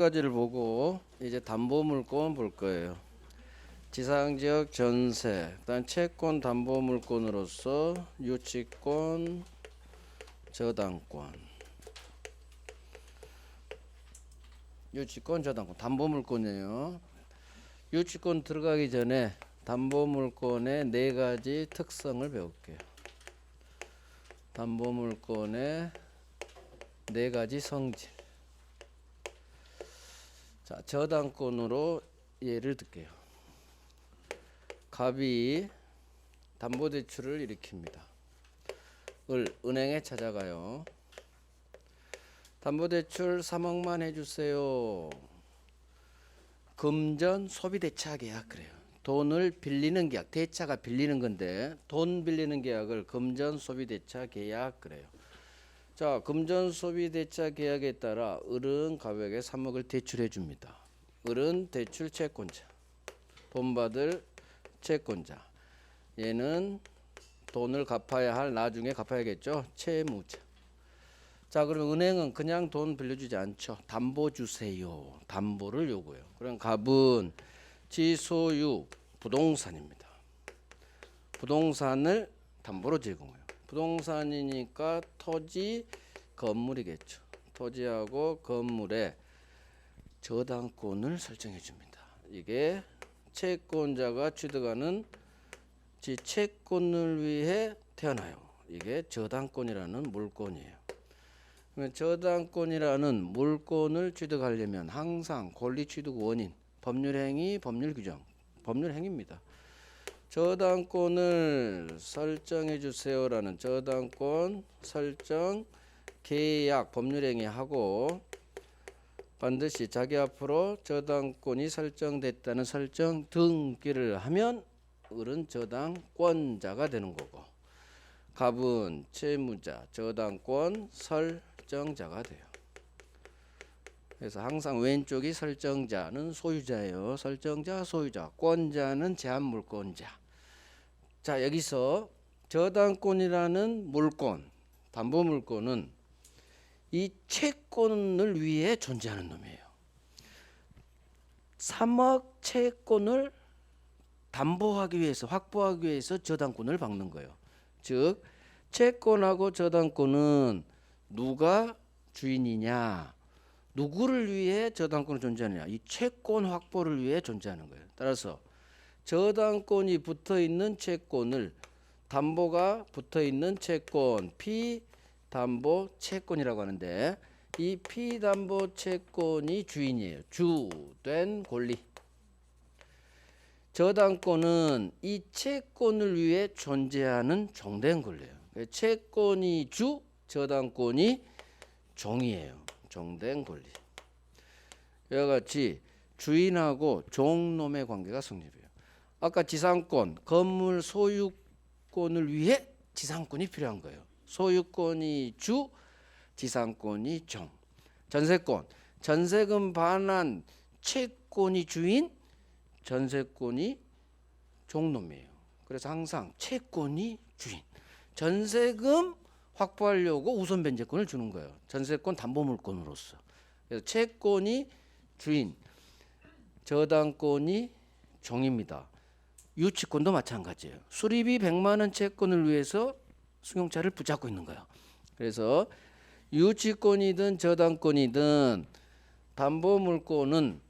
가지를 보고 이제 담보물권 볼 거예요. 지상지역 전세, 그다음 채권 담보물권으로서 유치권, 저당권, 유치권, 저당권, 담보물권이에요. 유치권 들어가기 전에 담보물권의 네 가지 특성을 배울게요. 담보물권의 네 가지 성질. 자, 저당권으로 예를 들게요. 갑이 담보대출을 일으킵니다. 은행에 찾아가요. 담보대출 3억만 해주세요. 금전 소비대차 계약 그래요. 돈을 빌리는 계약, 대차가 빌리는 건데 돈 빌리는 계약을 금전 소비대차 계약 그래요. 자, 금전 소비대차 계약에 따라 을은 갑에게 3억을 대출해 줍니다. 을은 대출 채권자, 돈 받을 채권자. 얘는 돈을 갚아야 할, 나중에 갚아야겠죠, 채무자. 자, 그러면 은행은 그냥 돈 빌려주지 않죠. 담보 주세요. 담보를 요구해요. 그럼 갑은 지소유 부동산입니다. 부동산을 담보로 제공해요. 부동산이니까 토지, 건물이겠죠. 토지하고 건물에 저당권을 설정해 줍니다. 이게 채권자가 취득하는 지 채권을 위해 태어나요. 이게 저당권이라는 물권이에요. 저당권이라는 물권을 취득하려면 항상 권리 취득 원인, 법률행위, 법률규정, 법률행위입니다. 저당권을 설정해 주세요라는 저당권 설정 계약 법률행위하고 반드시 자기 앞으로 저당권이 설정됐다는 설정 등기를 하면 을은 저당권자가 되는 거고 갑은 채무자, 저당권 설정자가 돼요. 그래서 항상 왼쪽이 설정자는 소유자예요. 설정자, 소유자, 권자는 제한물권자. 자, 여기서 저당권이라는 물권, 담보물권은 이 채권을 위해 존재하는 놈이에요. 3억 채권을 담보하기 위해서, 확보하기 위해서 저당권을 박는 거예요. 즉 채권하고 저당권은 누가 주인이냐, 누구를 위해 저당권이 존재하느냐, 이 채권 확보를 위해 존재하는 거예요. 따라서 저당권이 붙어있는 채권을 담보가 붙어있는 채권 피담보 채권이라고 하는데 이 피담보 채권이 주인이에요. 주된 권리. 저당권은 이 채권을 위해 존재하는 종된 권리예요. 채권이 주, 저당권이 종이에요. 종된 권리. 이와 같이 주인하고 종놈의 관계가 성립해요. 아까 지상권, 건물 소유권을 위해 지상권이 필요한 거예요. 소유권이 주, 지상권이 종. 전세권, 전세금 반환 채권이 주인, 전세권이 종놈이에요. 그래서 항상 채권이 주인. 전세금 확보하려고 우선 변제권을 주는 거예요. 전세권 담보물권으로서. 그래서 채권이 주인, 저당권이 종입니다. 유치권도 마찬가지예요. 수리비 100만 원 채권을 위해서 승용차를 붙잡고 있는 거예요. 그래서 유치권이든 저당권이든 담보물권은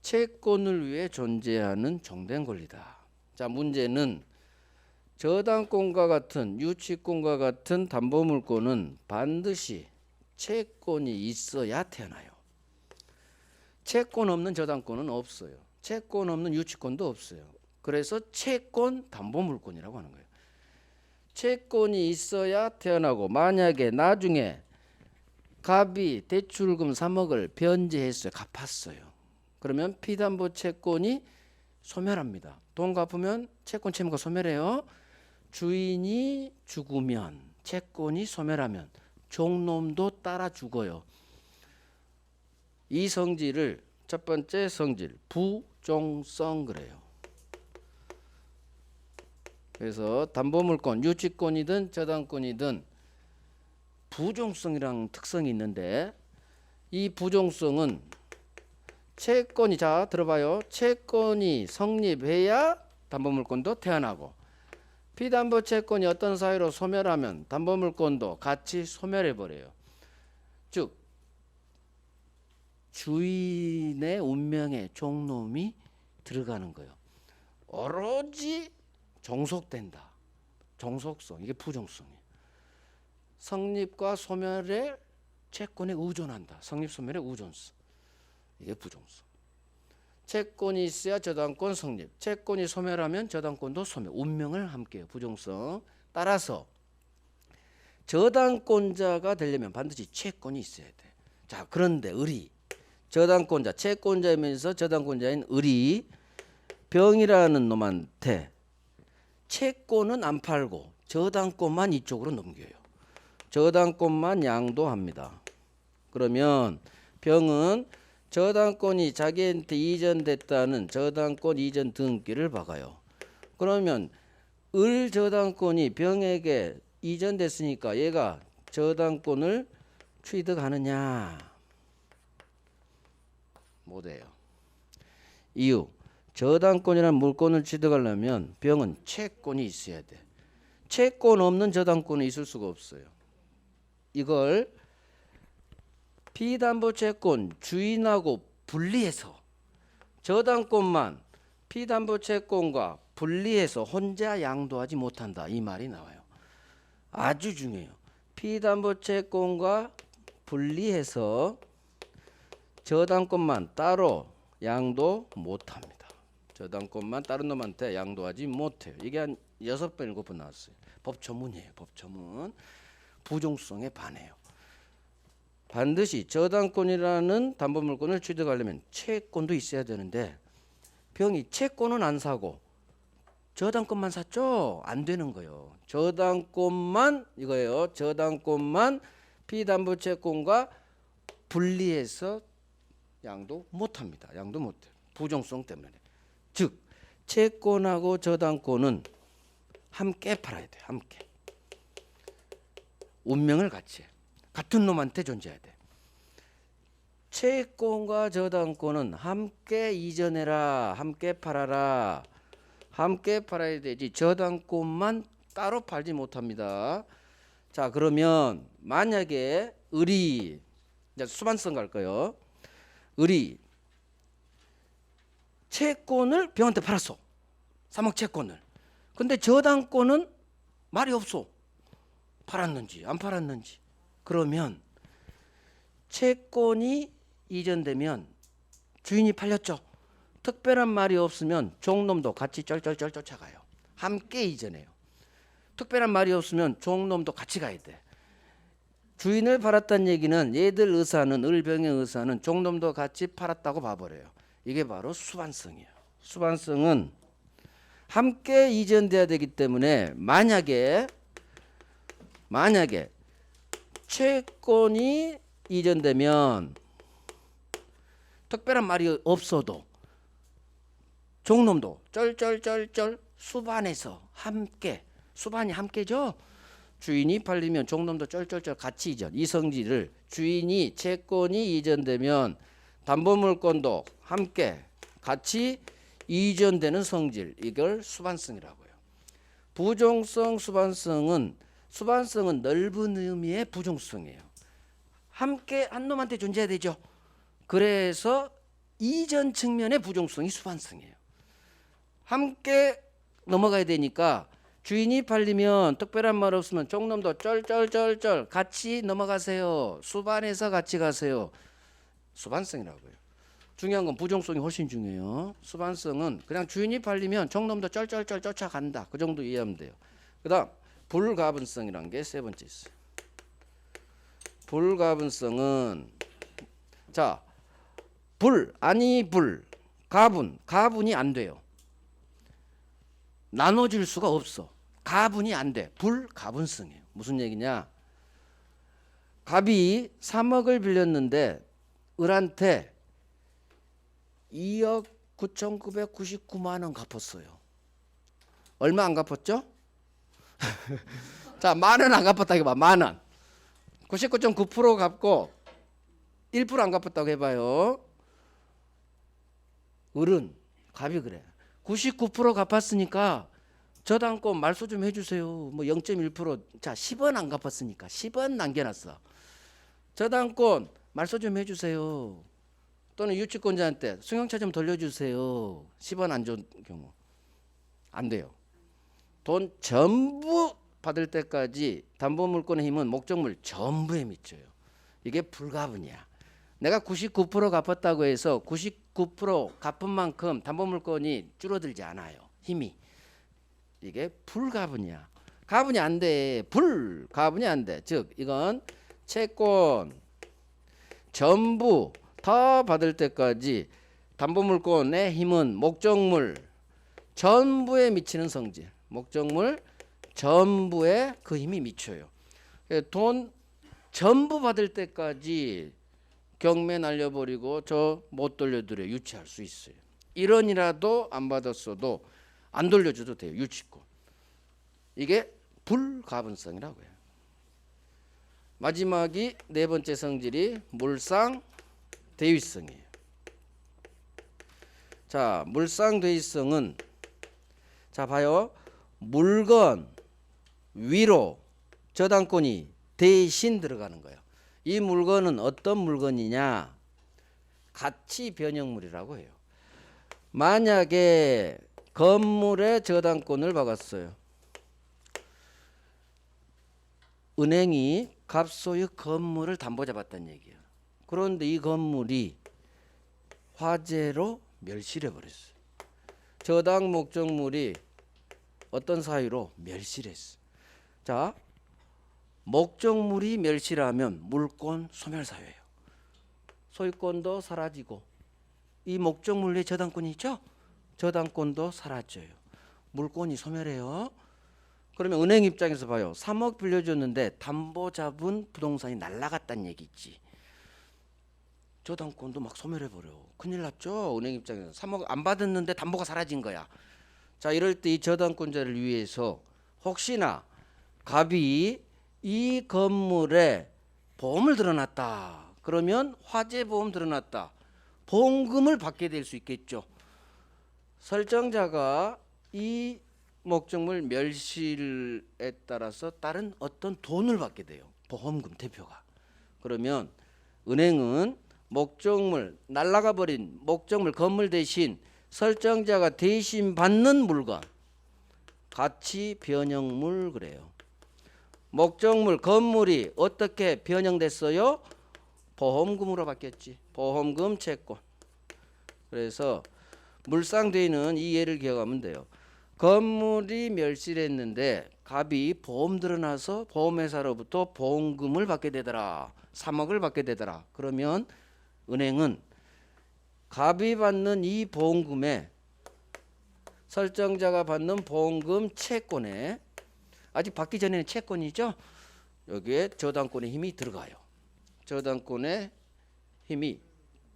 채권을 위해 존재하는 종된 권리다. 자, 문제는 저당권과 같은 유치권과 같은 담보물권은 반드시 채권이 있어야 태어나요. 채권 없는 저당권은 없어요. 채권 없는 유치권도 없어요. 그래서 채권 담보물권이라고 하는 거예요. 채권이 있어야 태어나고 만약에 나중에 갑이 대출금 3억을 변제했어요. 갚았어요. 그러면 피담보 채권이 소멸합니다. 돈 갚으면 채권 채무가 소멸해요. 주인이 죽으면, 채권이 소멸하면 종놈도 따라 죽어요. 이 성질을 첫 번째 성질 부종성 그래요. 그래서 담보물권, 유치권이든 저당권이든 부종성이라는 특성이 있는데 이 부종성은 채권이 자 들어봐요. 채권이 성립해야 담보물권도 태어나고 피담보 채권이 어떤 사유로 소멸하면 담보물권도 같이 소멸해 버려요. 즉 주인의 운명에 종놈이 들어가는 거예요. 오로지 종속된다. 종속성 이게 부종성이에요. 성립과 소멸에 채권에 의존한다. 성립 소멸의 의존성 이게 부종성. 채권이 있어야 저당권 성립. 채권이 소멸하면 저당권도 소멸. 운명을 함께해요. 부종성. 따라서 저당권자가 되려면 반드시 채권이 있어야 돼. 자 그런데 을이 저당권자 채권자이면서 저당권자인 을이 병이라는 놈한테 채권은 안 팔고 저당권만 이쪽으로 넘겨요. 저당권만 양도합니다. 그러면 병은 저당권이 자기한테 이전됐다는 저당권 이전 등기를 박아요. 그러면 을 저당권이 병에게 이전됐으니까 얘가 저당권을 취득하느냐? 못해요. 이유 저당권이라는 물권을 취득하려면 병은 채권이 있어야 돼. 채권 없는 저당권은 있을 수가 없어요. 이걸 피담보채권 주인하고 분리해서 저당권만 피담보채권과 분리해서 혼자 양도하지 못한다. 이 말이 나와요. 아주 중요해요. 피담보채권과 분리해서 저당권만 따로 양도 못합니다. 저당권만 다른 놈한테 양도하지 못해요. 이게 한 6번 7번 나왔어요. 법조문이에요. 법조문. 부종성에 반해요. 반드시 저당권이라는 담보물권을 취득하려면 채권도 있어야 되는데 병이 채권은 안 사고 저당권만 샀죠? 안 되는 거예요. 저당권만 이거예요. 저당권만 피담보채권과 분리해서 양도 못합니다. 양도 못해요. 부종성 때문에. 즉 채권하고 저당권은 함께 팔아야 돼요. 함께. 운명을 같이 해. 같은 놈한테 존재해야 돼. 채권과 저당권은 함께 이전해라. 함께 팔아라. 함께 팔아야 되지. 저당권만 따로 팔지 못합니다. 자 그러면 만약에 을이 이제 수반성 갈까요? 을이 채권을 병한테 팔았어. 3억 채권을. 근데 저당권은 말이 없어. 팔았는지 안 팔았는지. 그러면 채권이 이전되면 주인이 팔렸죠. 특별한 말이 없으면 종놈도 같이 쩔쩔쩔 쫓아가요. 함께 이전해요. 특별한 말이 없으면 종놈도 같이 가야 돼. 주인을 팔았다는 얘기는 얘들 의사는 을병의 의사는 종놈도 같이 팔았다고 봐버려요. 이게 바로 수반성이에요. 수반성은 함께 이전돼야 되기 때문에 만약에 채권이 이전되면 특별한 말이 없어도 종놈도 쩔쩔쩔쩔 수반해서 함께 수반이 함께죠. 주인이 팔리면 종놈도 쩔쩔쩔 같이 이전. 이 성질을 주인이 채권이 이전되면 담보물권도 함께 같이 이전되는 성질. 이걸 수반성이라고 해요. 부종성 수반성은 넓은 의미의 부종성이에요. 함께 한 놈한테 존재해야 되죠. 그래서 이전 측면의 부종성이 수반성이에요. 함께 넘어가야 되니까 주인이 팔리면 특별한 말 없으면 종놈도 쩔쩔쩔쩔 같이 넘어가세요. 수반해서 같이 가세요. 수반성이라고요. 중요한 건 부종성이 훨씬 중요해요. 수반성은 그냥 주인이 팔리면 종놈도 쩔쩔쩔 쫓아간다. 그 정도 이해하면 돼요. 그 다음 불가분성이라는 게 세 번째 있어요. 불가분성은 자 가분이 안 돼요. 나눠질 수가 없어. 가분이 안 돼. 불가분성이에요. 무슨 얘기냐? 갑이 3억을 빌렸는데 을한테 2억 9,999만 원 갚았어요. 얼마 안 갚았죠? 자, 만 원 안 갚았다 해봐. 만 원. 99.9% 갚고 1% 안 갚았다고 해봐요. 을은 갑이 그래. 99% 갚았으니까 저당권 말소 좀 해주세요. 뭐 0.1%. 자, 10원 안 갚았으니까 10원 남겨놨어. 저당권 말소 좀 해주세요. 또는 유치권자한테 승용차 좀 돌려주세요. 10원 안 준 경우 안 돼요. 돈 전부 받을 때까지 담보물권의 힘은 목적물 전부에 미쳐요. 이게 불가분이야. 내가 99% 갚았다고 해서 99% 갚은 만큼 담보물권이 줄어들지 않아요. 힘이. 이게 불가분이야. 가분이 안 돼. 불가분이 안 돼. 즉 이건 채권 전부 다 받을 때까지 담보물권의 힘은 목적물 전부에 미치는 성질. 목적물 전부에 그 힘이 미쳐요. 돈 전부 받을 때까지 경매 날려버리고 저 못 돌려드려 유치할 수 있어요. 1원이라도 안 받았어도 안 돌려줘도 돼요. 유치권. 이게 불가분성이라고 해요. 마지막이 네 번째 성질이 물상대위성이에요. 자, 물상대위성은 자 봐요. 물건 위로 저당권이 대신 들어가는 거예요. 이 물건은 어떤 물건이냐? 가치 변형물이라고 해요. 만약에 건물의 저당권을 박았어요. 은행이 갑소유 건물을 담보 잡았다는 얘기예요. 그런데 이 건물이 화재로 멸실해 버렸어요. 저당 목적물이 어떤 사유로 멸실했어. 자, 목적물이 멸실하면 물권 소멸 사유예요. 소유권도 사라지고 이 목적물의 저당권이 있죠? 저당권도 사라져요. 물권이 소멸해요. 그러면 은행 입장에서 봐요. 3억 빌려줬는데 담보 잡은 부동산이 날라갔다는 얘기지. 저당권도 막 소멸해버려. 큰일 났죠. 은행 입장에서 3억 안 받았는데 담보가 사라진 거야. 자, 이럴 때 이 저당권자를 위해서 혹시나 갑이 이 건물에 보험을 들어놨다. 그러면 화재보험 들어놨다. 보험금을 받게 될 수 있겠죠. 설정자가 이 목적물 멸실에 따라서 다른 어떤 돈을 받게 돼요. 보험금 대표가. 그러면 은행은 목적물 날라가 버린 목적물 건물 대신 설정자가 대신 받는 물건 가치 변형물 그래요. 목적물 건물이 어떻게 변형됐어요? 보험금으로 바뀌었지. 보험금 채권. 그래서 물상대위는 이 예를 기억하면 돼요. 건물이 멸실했는데 갑이 보험 들어나서 보험회사로부터 보험금을 받게 되더라. 3억을 받게 되더라. 그러면 은행은 갑이 받는 이 보험금에 설정자가 받는 보험금 채권에 아직 받기 전에는 채권이죠. 여기에 저당권의 힘이 들어가요. 저당권의 힘이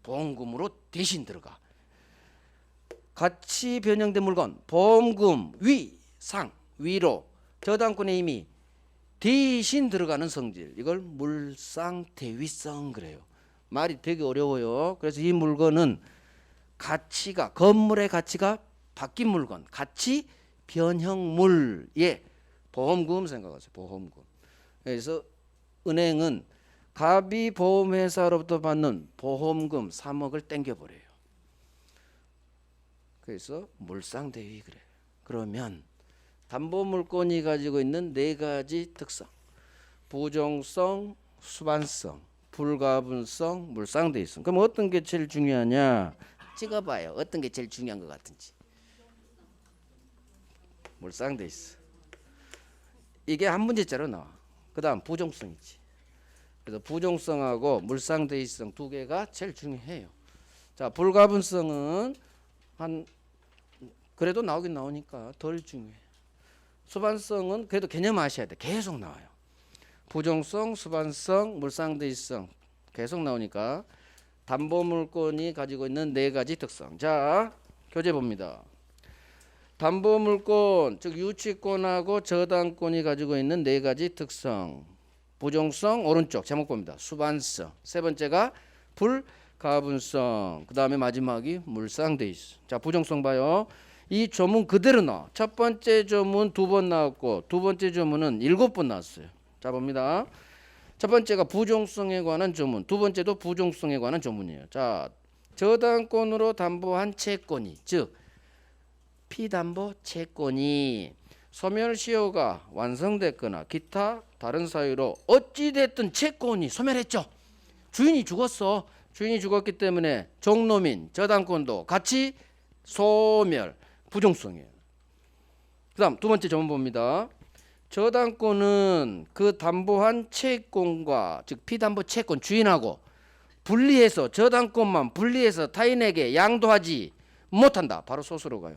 보험금으로 대신 들어가. 가치 변형된 물건 보험금 위상 위로 저당권의 힘이 대신 들어가는 성질 이걸 물상대위성 그래요. 말이 되게 어려워요. 그래서 이 물건은 가치가 건물의 가치가 바뀐 물건 가치 변형물에 보험금 생각하세요. 보험금. 그래서 은행은 갑이 보험회사로부터 받는 보험금 3억을 땡겨버려요. 그래서 물상대위 그래. 그러면 담보물권이 가지고 있는 네 가지 특성. 부종성, 수반성, 불가분성, 물상대위성. 그럼 어떤 게 제일 중요하냐? 찍어봐요. 어떤 게 제일 중요한 것 같은지. 물상대위성. 이게 한 문제짜리 나와. 그 다음 부종성이지. 그래서 부종성하고 물상대위성 두 개가 제일 중요해요. 자, 불가분성은 한 그래도 나오긴 나오니까 덜 중요해. 수반성은 그래도 개념 아셔야 돼. 계속 나와요. 부종성, 수반성, 물상대위성 계속 나오니까 담보물권이 가지고 있는 네 가지 특성. 자, 교재 봅니다. 담보물권 즉 유치권하고 저당권이 가지고 있는 네 가지 특성. 부종성 오른쪽 제목 봅니다. 수반성 세 번째가 가분성, 그 다음에 마지막이 물상돼 있어. 자, 부정성 봐요. 이 조문 그대로 나와. 첫 번째 조문 2번 나왔고 두 번째 조문은 7번 나왔어요. 자, 봅니다. 첫 번째가 부정성에 관한 조문, 두 번째도 부정성에 관한 조문이에요. 자, 저당권으로 담보한 채권이, 즉 피담보 채권이 소멸시효가 완성됐거나 기타 다른 사유로 어찌됐든 채권이 소멸했죠. 주인이 죽었어. 주인이 죽었기 때문에 종노민 저당권도 같이 소멸, 부정성이에요. 그 다음 두 번째 조문 봅니다. 저당권은 그 담보한 채권과 즉 피담보 채권 주인하고 분리해서 저당권만 분리해서 타인에게 양도하지 못한다. 바로 소수로 가요.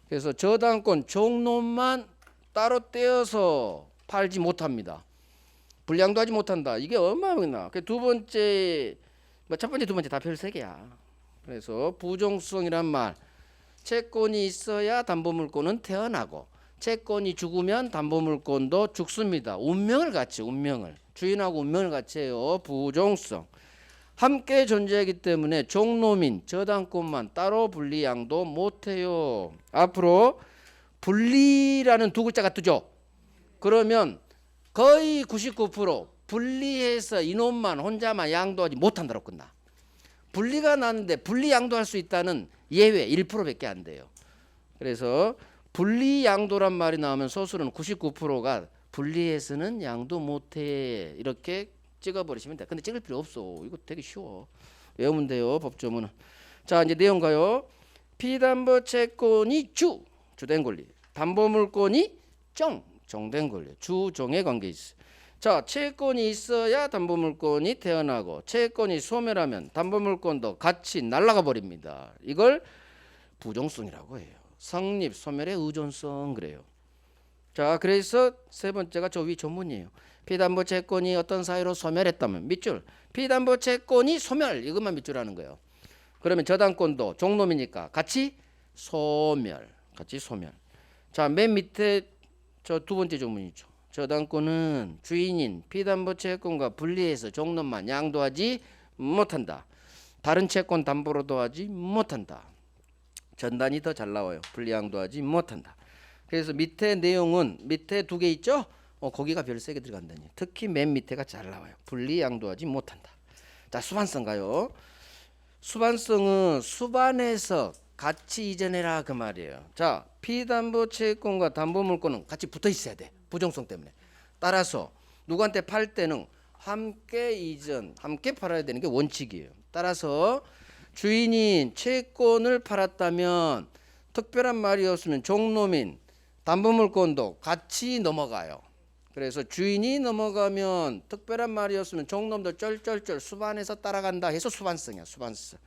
그래서 저당권 종놈만 따로 떼어서 팔지 못합니다. 분량도하지 못한다. 이게 얼마나? 두 번째, 첫 번째, 두 번째 다 별 3개야. 그래서 부정성이란 말, 채권이 있어야 담보물권은 태어나고 채권이 죽으면 담보물권도 죽습니다. 운명을 같이, 운명을 주인하고 운명을 같이 해요. 부정성. 함께 존재하기 때문에 종노민 저당권만 따로 분리 양도 못해요. 앞으로 분리라는 두 글자가 뜨죠. 그러면 거의 99% 분리해서 이놈만 혼자만 양도하지 못한다로 끝나. 분리가 나는데 분리 양도할 수 있다는 예외 1%밖에 안 돼요. 그래서 분리 양도란 말이 나오면 소수는 99%가 분리해서는 양도 못해 이렇게 찍어버리시면 돼. 근데 찍을 필요 없어. 이거 되게 쉬워. 외우면 돼요. 법조문은. 자, 이제 내용 가요. 피담보 채권이 주된 권리. 담보물권이 정된 권리. 주종의 관계 있어. 자, 채권이 있어야 담보물권이 태어나고 채권이 소멸하면 담보물권도 같이 날아가 버립니다. 이걸 부정성이라고 해요. 성립, 소멸의 의존성 그래요. 자, 그래서 세 번째가 저 위 조문이에요. 피담보 채권이 어떤 사유로 소멸했다면 밑줄. 피담보 채권이 소멸 이것만 밑줄하는 거예요. 그러면 저당권도 종놈이니까 같이 소멸. 같이 소멸. 자, 맨 밑에 저 두 번째 조문이죠. 저당권은 주인인 피담보 채권과 분리해서 종놈만 양도하지 못한다. 다른 채권 담보로도 하지 못한다. 전단이 더 잘 나와요. 분리양도하지 못한다. 그래서 밑에 내용은 밑에 2개 있죠? 거기가 별 3개 들어간다니. 특히 맨 밑에가 잘 나와요. 분리양도하지 못한다. 자, 수반성 가요. 수반성은 수반해서 같이 이전해라 그 말이에요. 자, 피담보 채권과 담보물권은 같이 붙어 있어야 돼. 부정성 때문에. 따라서 누구한테 팔 때는 함께 이전, 함께 팔아야 되는 게 원칙이에요. 따라서 주인이 채권을 팔았다면 특별한 말이 없으면 종노민 담보물권도 같이 넘어가요. 그래서 주인이 넘어가면 특별한 말이 없으면 종놈도 쩔쩔쩔 수반해서 따라간다 해서 수반성이야. 수반성.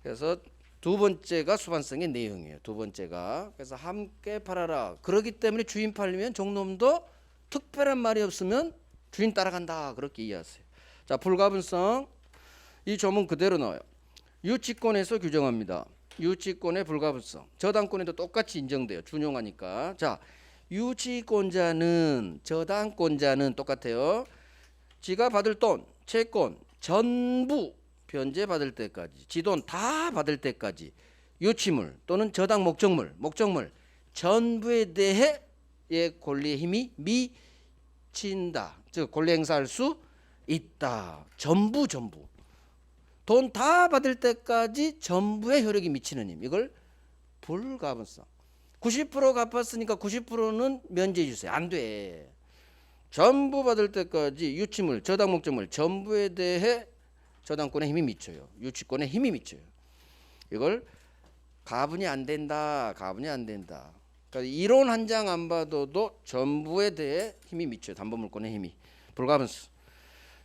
그래서 두 번째가 수반성의 내용이에요. 두 번째가. 그래서 함께 팔아라. 그렇기 때문에 주인 팔리면 종놈도 특별한 말이 없으면 주인 따라간다. 그렇게 이해하세요. 자, 불가분성. 이 조문 그대로 나와요. 유치권에서 규정합니다. 유치권의 불가분성. 저당권에도 똑같이 인정돼요. 준용하니까. 자, 유치권자는 저당권자는 똑같아요. 지가 받을 돈, 채권 전부 변제받을 때까지, 지 돈 다 받을 때까지 유치물 또는 저당 목적물 전부에 대해 권리의 힘이 미친다. 즉 권리 행사할 수 있다. 전부 돈 다 받을 때까지 전부의 효력이 미치는 힘. 이걸 불가분성. 90% 갚았으니까 90%는 면제해 주세요. 안 돼. 전부 받을 때까지 유치물, 저당 목적물 전부에 대해 저당권의 힘이 미쳐요. 유치권의 힘이 미쳐요. 이걸 가분이 안 된다. 가분이 안 된다. 그러니까 이론 한 장 안 봐도도 전부에 대해 힘이 미쳐요. 담보물권의 힘이. 불가분성.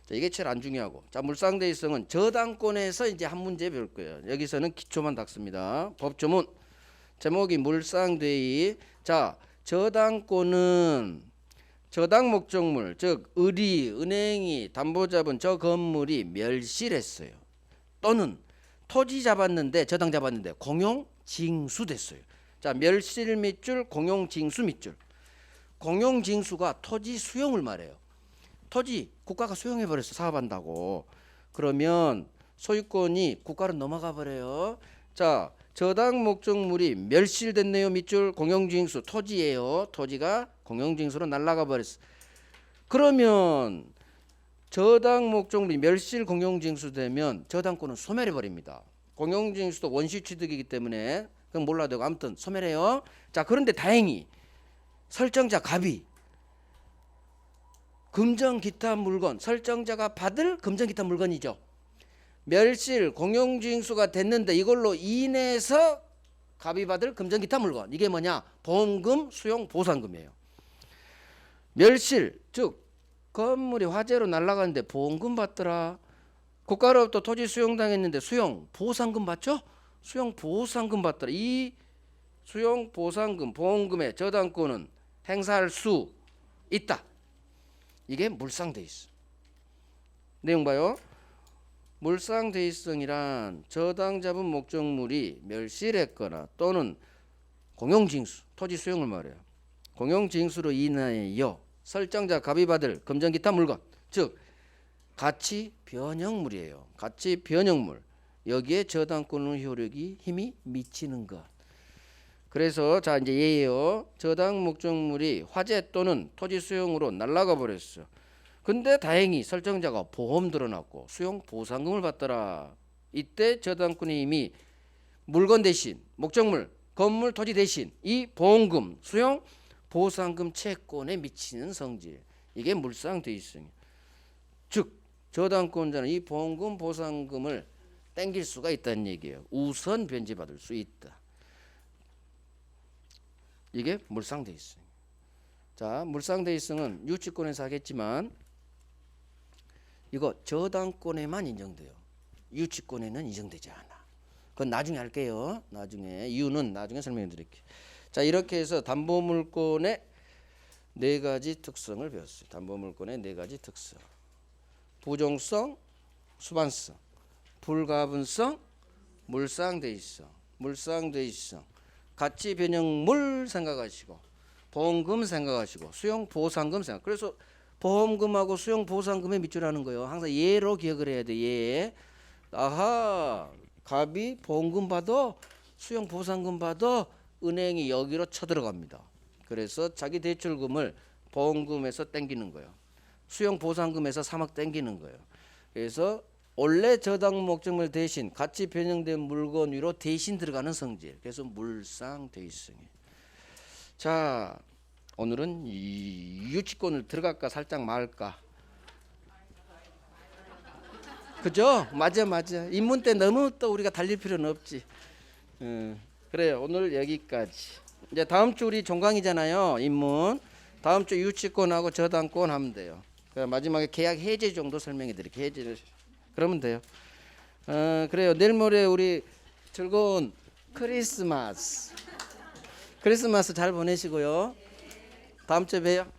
자, 이게 제일 안 중요하고. 자, 물상대의성은 저당권에서 이제 한 문제 배울 거예요. 여기서는 기초만 닦습니다. 법조문. 제목이 물상대의. 자, 저당권은 저당 목적물, 즉 을이, 은행이 담보자본 저 건물이 멸실했어요. 또는 토지 잡았는데 저당 잡았는데 공용징수 됐어요. 자, 멸실 밑줄, 공용징수 밑줄. 공용징수가 토지 수용을 말해요. 토지 국가가 수용해버렸어. 사업한다고. 그러면 소유권이 국가로 넘어가 버려요. 자, 저당 목적물이 멸실됐네요. 밑줄 공용징수 토지예요. 토지가 공용징수로 날아가 버렸어. 그러면 저당 목적물이 멸실 공용징수 되면 저당권은 소멸해 버립니다. 공용징수도 원시 취득이기 때문에 그건 몰라도 되고 아무튼 소멸해요. 자, 그런데 다행히 설정자 갑이 금전 기타 물건, 설정자가 받을 금전 기타 물건이죠. 멸실 공용징수가 됐는데 이걸로 인해서 갑이 받을 금전 기타 물건, 이게 뭐냐? 보험금, 수용, 보상금이에요. 멸실, 즉 건물이 화재로 날아가는데 보험금 받더라. 국가로부터 토지 수용당했는데 수용, 보상금 받죠? 수용, 보상금 받더라. 이 수용, 보상금, 보험금의 저당권은 행사할 수 있다. 이게 물상대의성. 내용 봐요. 물상대의성이란 저당 잡은 목적물이 멸실했거나 또는 공용징수, 토지 수용을 말해요. 공용징수로 인하여 설정자 갑이 받을 금전 기타 물건, 즉 가치 변형물이에요. 가치 변형물. 여기에 저당권의 효력이 힘이 미치는 것. 그래서 자 이제 예예요. 저당 목적물이 화재 또는 토지 수용으로 날아가 버렸어. 근데 다행히 설정자가 보험 들어놨고 수용 보상금을 받더라. 이때 저당권이 이미 물건 대신 목적물, 건물, 토지 대신 이 보험금, 수용 보상금 채권에 미치는 성질. 이게 물상대의성이에요. 즉 저당권자는 이 보험금, 보상금을 땡길 수가 있다는 얘기예요. 우선 변제받을 수 있다. 이게 물상대의성. 자, 물상대의성은 유치권에서 하겠지만 이거 저당권에만 인정돼요. 유치권에는 인정되지 않아. 그건 나중에 할게요. 나중에 이유는 나중에 설명해 드릴게요. 자, 이렇게 해서 담보물권의 네 가지 특성을 배웠어요. 담보물권의 네 가지 특성. 부종성, 수반성, 불가분성, 물상대의성. 물상대의성. 가치 변형물 생각하시고 보험금 생각하시고 수용 보상금 생각. 그래서 보험금하고 수용 보상금에 밑줄하는 거예요. 항상 예로 기억을 해야 돼. 예. 아하, 갑이 보험금 받아, 수용 보상금 받아, 은행이 여기로 쳐들어갑니다. 그래서 자기 대출금을 보험금에서 땡기는 거예요. 수용 보상금에서 3억 땡기는 거예요. 그래서 원래 저당 목적물 대신 가치 변형된 물건 위로 대신 들어가는 성질. 그래서 물상대의성이에요. 자, 오늘은 유치권을 들어갈까 살짝 말까. 그죠? 맞아. 인문 때 너무 또 우리가 달릴 필요는 없지. 그래요. 오늘 여기까지. 이제 다음 주 우리 종강이잖아요. 인문. 다음 주 유치권하고 저당권 하면 돼요. 마지막에 계약 해제 정도 설명해 드릴게요. 해제를 그러면 돼요. 그래요. 내일 모레 우리 즐거운 크리스마스 잘 보내시고요. 다음 주에 봬요.